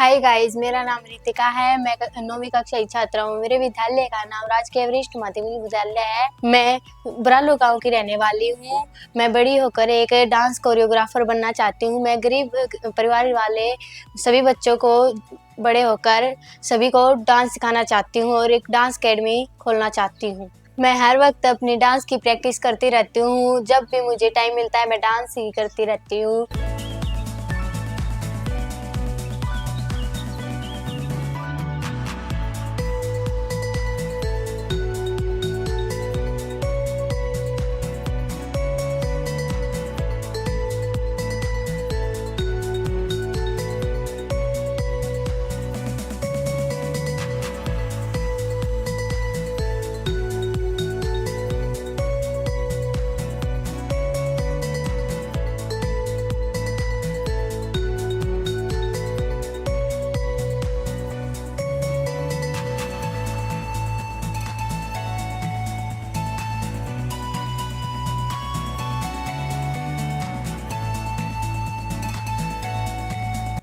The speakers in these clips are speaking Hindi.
हाय गाइस, मेरा नाम रितिका है। मैं 9वीं कक्षा की छात्रा हूँ। मेरे विद्यालय का नाम राजकीय वरिष्ठ माध्यमिक विद्यालय है। मैं बरालो गांव की रहने वाली हूँ। मैं बड़ी होकर एक डांस कोरियोग्राफर बनना चाहती हूँ। मैं गरीब परिवार वाले सभी बच्चों को बड़े होकर सभी को डांस सिखाना चाहती हूँ और एक डांस अकेडमी खोलना चाहती हूँ। मैं हर वक्त अपनी डांस की प्रैक्टिस करती रहती हूँ। जब भी मुझे टाइम मिलता है मैं डांस ही करती रहती हूँ।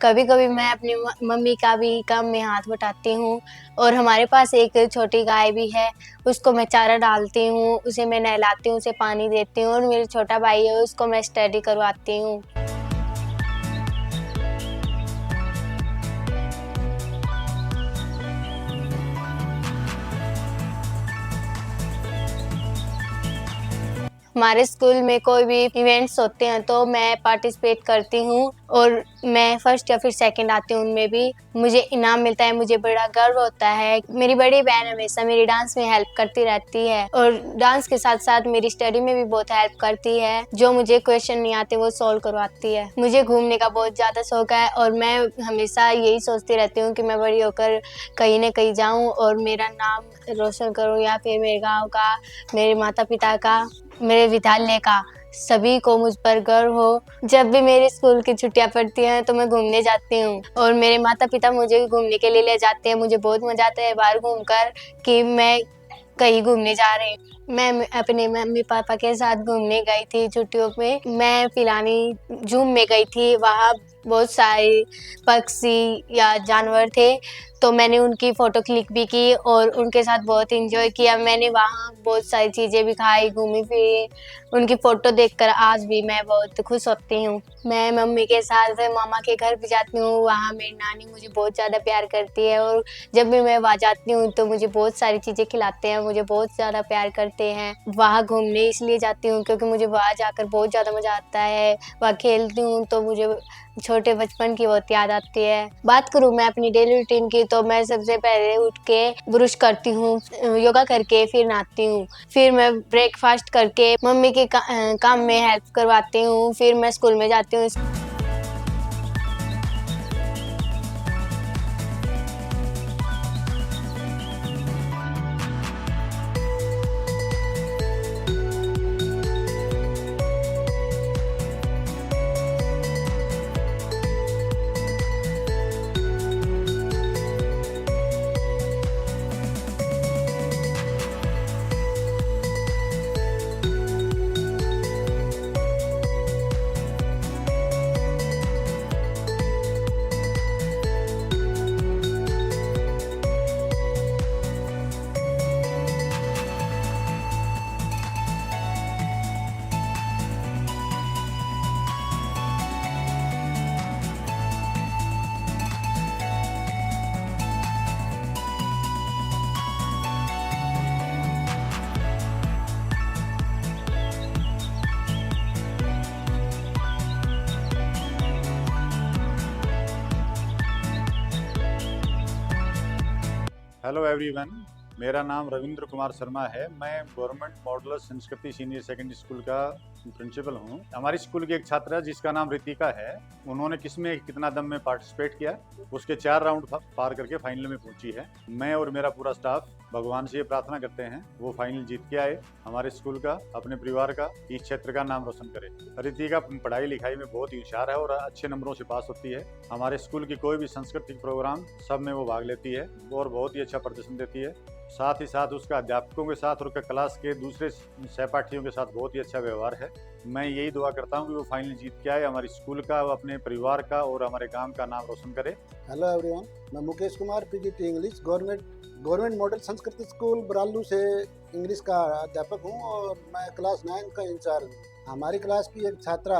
कभी-कभी मैं अपनी मम्मी का भी काम में हाथ बटाती हूँ और हमारे पास एक छोटी गाय भी है। उसको मैं चारा डालती हूँ, उसे मैं नहलाती हूँ, उसे पानी देती हूँ और मेरा छोटा भाई है उसको मैं स्टडी करवाती हूँ। हमारे स्कूल में कोई भी इवेंट्स होते हैं तो मैं पार्टिसिपेट करती हूँ और मैं फर्स्ट या फिर सेकंड आती हूँ उनमें भी। मुझे इनाम मिलता है, मुझे बड़ा गर्व होता है। मेरी बड़ी बहन हमेशा मेरी डांस में हेल्प करती रहती है और डांस के साथ-साथ मेरी स्टडी में भी बहुत हेल्प करती है। जो मुझे क्वेश्चन नहीं आते वो सॉल्व करवाती है। मुझे घूमने का बहुत ज़्यादा शौक है और मैं हमेशा यही सोचती रहती हूँ कि मैं बड़ी होकर कहीं न कहीं जाऊँ और मेरा नाम रोशन करूँ या फिर मेरे गाँव का, मेरे माता-पिता का, मेरे विद्यालय का, सभी को मुझ पर गर्व हो। जब भी मेरे स्कूल की छुट्टियाँ पड़ती हैं तो मैं घूमने जाती हूँ और मेरे माता-पिता मुझे घूमने के लिए ले जाते हैं। मुझे बहुत मज़ा आता है बाहर घूमकर कि मैं कहीं घूमने जा रही हूँ। मैं अपने मम्मी-पापा के साथ घूमने गई थी छुट्टियों में। मैं पिलानी ज़ू में गई थी, वहाँ बहुत सारे पक्षी या जानवर थे, तो मैंने उनकी फ़ोटो क्लिक भी की और उनके साथ बहुत एन्जॉय किया। मैंने वहाँ बहुत सारी चीज़ें भी खाई, घूमी-फिरी। उनकी फ़ोटो देखकर आज भी मैं बहुत खुश होती हूँ। मैं मम्मी के साथ मामा के घर भी जाती हूँ, वहाँ मेरी नानी मुझे बहुत ज़्यादा प्यार करती है और जब भी मैं वहाँ जाती हूँ तो मुझे बहुत सारी चीज़ें खिलाते हैं, मुझे बहुत ज़्यादा प्यार करते हैं। वहाँ घूमने इसलिए जाती हूँ क्योंकि मुझे वहाँ जाकर बहुत ज़्यादा मज़ा आता है। वहाँ खेलती हूँ तो मुझे छोटे बचपन की बहुत याद आती है। बात करूँ मैं अपनी डेली रूटीन की तो मैं सबसे पहले उठ के ब्रश करती हूँ, योगा करके फिर नहाती हूँ। फिर मैं ब्रेकफ़ास्ट करके मम्मी के काम में हेल्प करवाती हूँ, फिर मैं स्कूल में जाती हूँ। हेलो एवरीवन, मेरा नाम रविंद्र कुमार शर्मा है। मैं गवर्नमेंट मॉडल संस्कृति सीनियर सेकेंडरी स्कूल का प्रिंसिपल हूँ। हमारी स्कूल की एक छात्रा जिसका नाम रितिका है, उन्होंने किसमें कितना दम में पार्टिसिपेट किया, उसके 4 राउंड पार करके फाइनल में पहुंची है। मैं और मेरा पूरा स्टाफ भगवान से ये प्रार्थना करते हैं वो फाइनल जीत के आए, हमारे स्कूल का, अपने परिवार का, इस क्षेत्र का नाम रोशन करे। रितिका पढ़ाई लिखाई में बहुत ही होशियार है और अच्छे नंबरों से पास होती है। हमारे स्कूल की कोई भी सांस्कृतिक प्रोग्राम सब में वो भाग लेती है और बहुत ही अच्छा प्रदर्शन देती है। साथ ही साथ उसका अध्यापकों के साथ और क्लास के दूसरे सहपाठियों के साथ बहुत ही अच्छा व्यवहार है। मैं यही दुआ करता हूँ कि वो फाइनल जीत के आए, हमारे स्कूल का, अपने परिवार का और हमारे गांव का नाम रोशन करे। हेलो एवरीवन, मैं Mukesh Kumar, PGT English, government model Sanskrit school Baralu से इंग्लिश का अध्यापक हूँ और मैं क्लास 9 का इंचार्ज हूँ। हमारी क्लास की एक छात्रा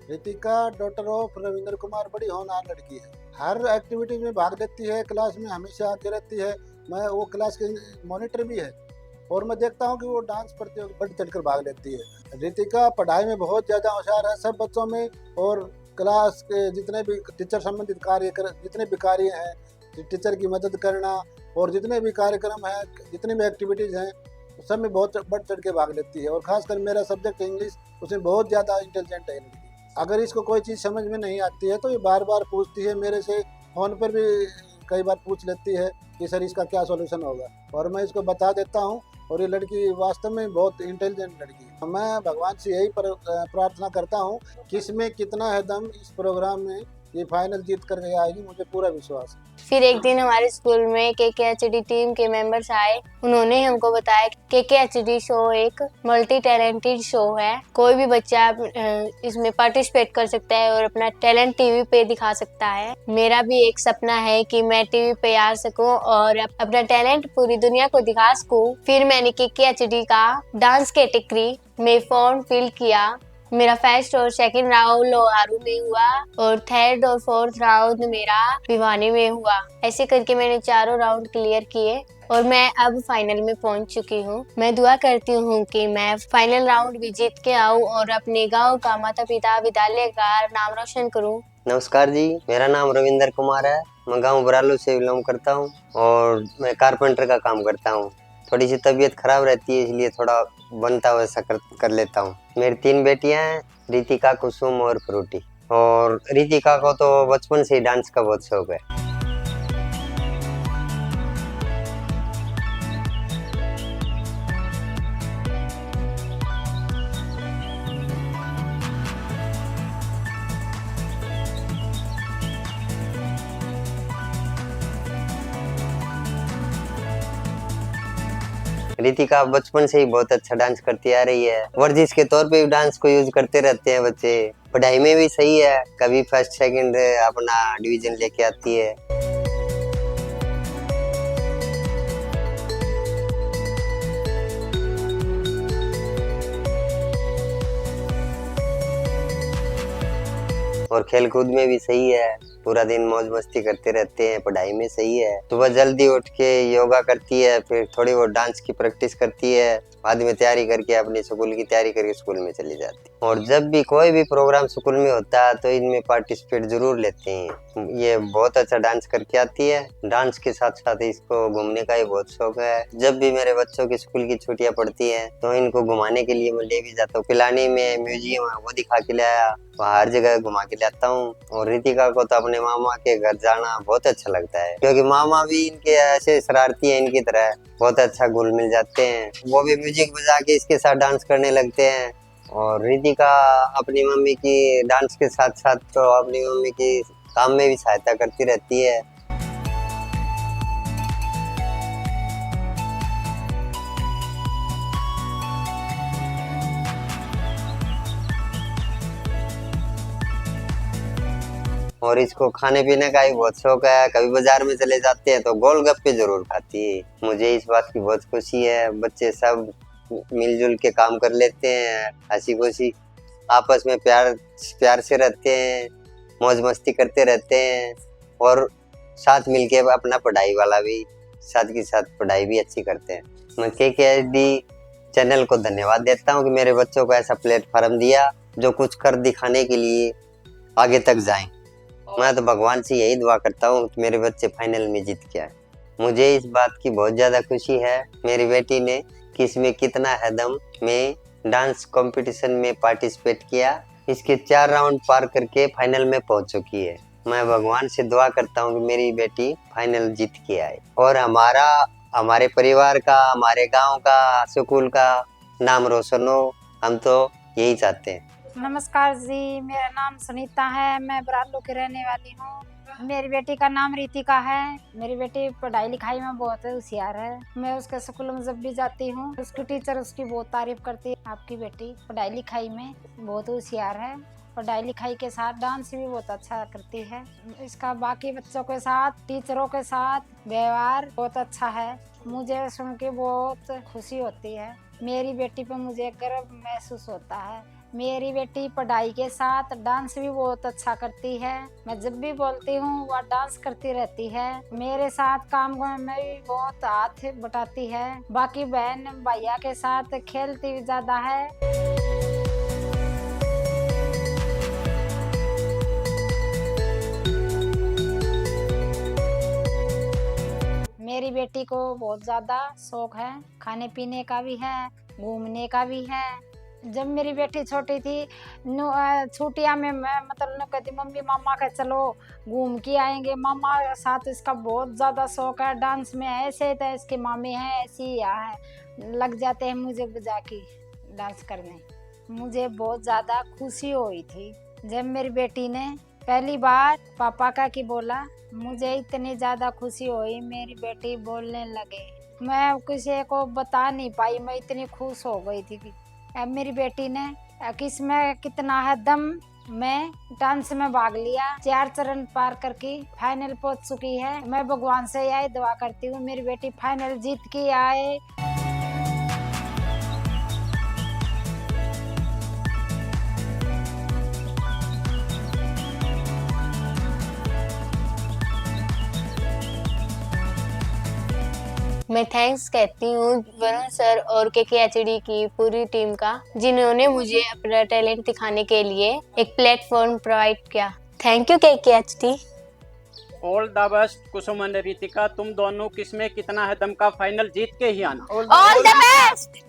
रितिका, डॉटर ऑफ रविंद्र कुमार, बड़ी होनहार लड़की है। हर एक्टिविटी में भाग लेती है, क्लास में हमेशा आती रहती है। मैं वो क्लास के मॉनिटर भी है और मैं देखता हूँ कि वो डांस प्रतियोगिता बढ़ चढ़कर भाग लेती है। रितिका पढ़ाई में बहुत ज़्यादा होशियार है सब बच्चों में, और क्लास के जितने भी टीचर संबंधित जितने भी कार्य हैं, टीचर की मदद करना और जितने भी कार्यक्रम हैं, जितनी भी एक्टिविटीज़ हैं, सब में बहुत बढ़ चढ़ के भाग लेती है। और ख़ासकर मेरा सब्जेक्ट इंग्लिश, उसमें बहुत ज़्यादा इंटेलिजेंट है लड़की। अगर इसको कोई चीज़ समझ में नहीं आती है तो ये बार बार पूछती है मेरे से, फ़ोन पर भी कई बार पूछ लेती है कि सर इसका क्या सॉल्यूशन होगा, और मैं इसको बता देता हूँ। और ये लड़की वास्तव में बहुत इंटेलिजेंट लड़की है। मैं भगवान से यही प्रार्थना करता हूँ कि इसमें कितना है दम, इस प्रोग्राम में ये फाइनल जीत कर के आएगी, मुझे पूरा विश्वास है। फिर एक दिन हमारे स्कूल में KKHD टीम के मेंबर्स आए। उन्होंने हमको बताया कि KKHD शो एक मल्टी टैलेंटेड शो है। कोई भी बच्चा इसमें पार्टिसिपेट कर सकता है और अपना टैलेंट टीवी पे दिखा सकता है। मेरा भी एक सपना है कि मैं टीवी पे आ सकूं और अपना टैलेंट पूरी दुनिया को दिखा सकूं। फिर मैंने KKHD का डांस कैटेगरी में फॉर्म फिल किया। मेरा फर्स्ट और सेकंड राउंड लोहारू में हुआ और थर्ड और फोर्थ राउंड मेरा भिवानी में हुआ। ऐसे करके मैंने चारों राउंड क्लियर किए और मैं अब फाइनल में पहुंच चुकी हूं। मैं दुआ करती हूं कि मैं फाइनल राउंड भी जीत के आऊं और अपने गांव का, माता पिता, विद्यालय का नाम रोशन करूं। नमस्कार जी, मेरा नाम रविंद्र कुमार है। मैं गांव बरालू से बिलोंग करता हूं और मैं कारपेंटर का काम करता हूं। थोड़ी सी तबीयत खराब रहती है, इसलिए थोड़ा बनता वैसा कर लेता हूं। मेरी 3 बेटियां हैं, रितिका, कुसुम और फ्रूटी। और रितिका को तो बचपन से ही डांस का बहुत शौक है। रितिका बचपन से ही बहुत अच्छा डांस करती आ रही है। वर्जिश के तौर पे भी डांस को यूज करते रहते हैं बच्चे। पढ़ाई में भी सही है, कभी फर्स्ट सेकंड अपना डिवीजन लेके आती है। और खेल कूद में भी सही है, पूरा दिन मौज मस्ती करते रहते हैं। पढ़ाई में सही है, सुबह जल्दी उठ के योगा करती है, फिर थोड़ी बहुत डांस की प्रैक्टिस करती है, बाद में तैयारी करके अपनी स्कूल की तैयारी करके स्कूल में चली जाती है। और जब भी कोई भी प्रोग्राम स्कूल में होता है तो इनमें पार्टिसिपेट जरूर लेते हैं। ये बहुत अच्छा डांस करके आती है। डांस के साथ साथ इसको घूमने का भी बहुत शौक है। जब भी मेरे बच्चों की स्कूल की छुट्टियां पड़ती हैं तो इनको घुमाने के लिए मैं ले भी जाता हूँ। पिलानी में म्यूजियम है, वो दिखा के लाया, हर जगह घुमा के लाता हूँ। और रितिका को तो अपने मामा के घर जाना बहुत अच्छा लगता है, क्योंकि मामा भी इनके ऐसे शरारती हैं, इनकी तरह बहुत अच्छा घुल मिल जाते हैं। वो भी म्यूजिक बजा के इसके साथ डांस करने लगते हैं। और रितिका अपनी मम्मी की डांस के साथ साथ तो अपनी मम्मी की काम में भी सहायता करती रहती है। और इसको खाने पीने का भी बहुत शौक है। कभी बाजार में चले जाते हैं तो गोलगप्पे जरूर खाती है। मुझे इस बात की बहुत खुशी है। बच्चे सब मिलजुल के काम कर लेते हैं, हंसी खुशी आपस में प्यार से रहते हैं, मौज मस्ती करते रहते हैं। और साथ मिलके अपना पढ़ाई वाला भी साथ के साथ पढ़ाई भी अच्छी करते हैं। मैं KKHD चैनल को धन्यवाद देता हूँ कि मेरे बच्चों को ऐसा प्लेटफॉर्म दिया जो कुछ कर दिखाने के लिए आगे तक जाएं। मैं तो भगवान से यही दुआ करता हूँ कि मेरे बच्चे फाइनल में जीत के आए। मुझे इस बात की बहुत ज़्यादा खुशी है, मेरी बेटी ने किसमें कितना है दम में डांस कंपटीशन में पार्टिसिपेट किया। इसके 4 राउंड पार करके फाइनल में पहुंच चुकी है। मैं भगवान से दुआ करता हूँ कि मेरी बेटी फाइनल जीत के आए और हमारे परिवार का, हमारे गांव का, स्कूल का नाम रोशन हो। हम तो यही चाहते हैं। नमस्कार जी, मेरा नाम सुनीता है। मैं बरालू की रहने वाली हूँ। मेरी बेटी का नाम रितिका है। मेरी बेटी पढ़ाई लिखाई में बहुत होशियार है। मैं उसके स्कूल में जब भी जाती हूँ उसकी टीचर उसकी बहुत तारीफ करती है। आपकी बेटी पढ़ाई लिखाई में बहुत होशियार है। पढ़ाई लिखाई के साथ डांस भी बहुत अच्छा करती है। इसका बाकी बच्चों के साथ, टीचरों के साथ व्यवहार बहुत अच्छा है। मुझे सुन के बहुत खुशी होती है। मेरी बेटी पे मुझे गर्व महसूस होता है। मेरी बेटी पढ़ाई के साथ डांस भी बहुत अच्छा करती है। मैं जब भी बोलती हूँ वह डांस करती रहती है। मेरे साथ काम में भी बहुत हाथ बटाती है। बाकी बहन भैया के साथ खेलती भी ज्यादा है। मेरी बेटी को बहुत ज्यादा शौक है, खाने पीने का भी है, घूमने का भी है। जब मेरी बेटी छोटी थी छुट्टियां में मैं मतलब कहती मम्मी मामा का चलो घूम के आएंगे। मामा के साथ इसका बहुत ज्यादा शौक है। डांस में ऐसे तो इसके मामे हैं ऐसे ही है, लग जाते हैं मुझे बुझा के डांस करने। मुझे बहुत ज्यादा खुशी हुई थी जब मेरी बेटी ने पहली बार पापा का की बोला। मुझे इतनी ज्यादा खुशी हुई, मेरी बेटी बोलने लगे। मैं किसी को बता नहीं पाई, मैं इतनी खुश हो गई थी कि अब मेरी बेटी ने किसमें कितना है दम में डांस में भाग लिया। 4 चरण पार करके फाइनल पहुंच चुकी है। मैं भगवान से यही दुआ करती हूँ मेरी बेटी फाइनल जीत के आए। मैं थैंक्स कहती हूँ वरुण सर और KKHD की पूरी टीम का, जिन्होंने मुझे अपना टैलेंट दिखाने के लिए एक प्लेटफॉर्म प्रोवाइड किया। Thank you KKHD। All the best Kusum and Ritika, तुम दोनों किसमें कितना है दम का फाइनल जीत के ही आना। All the best.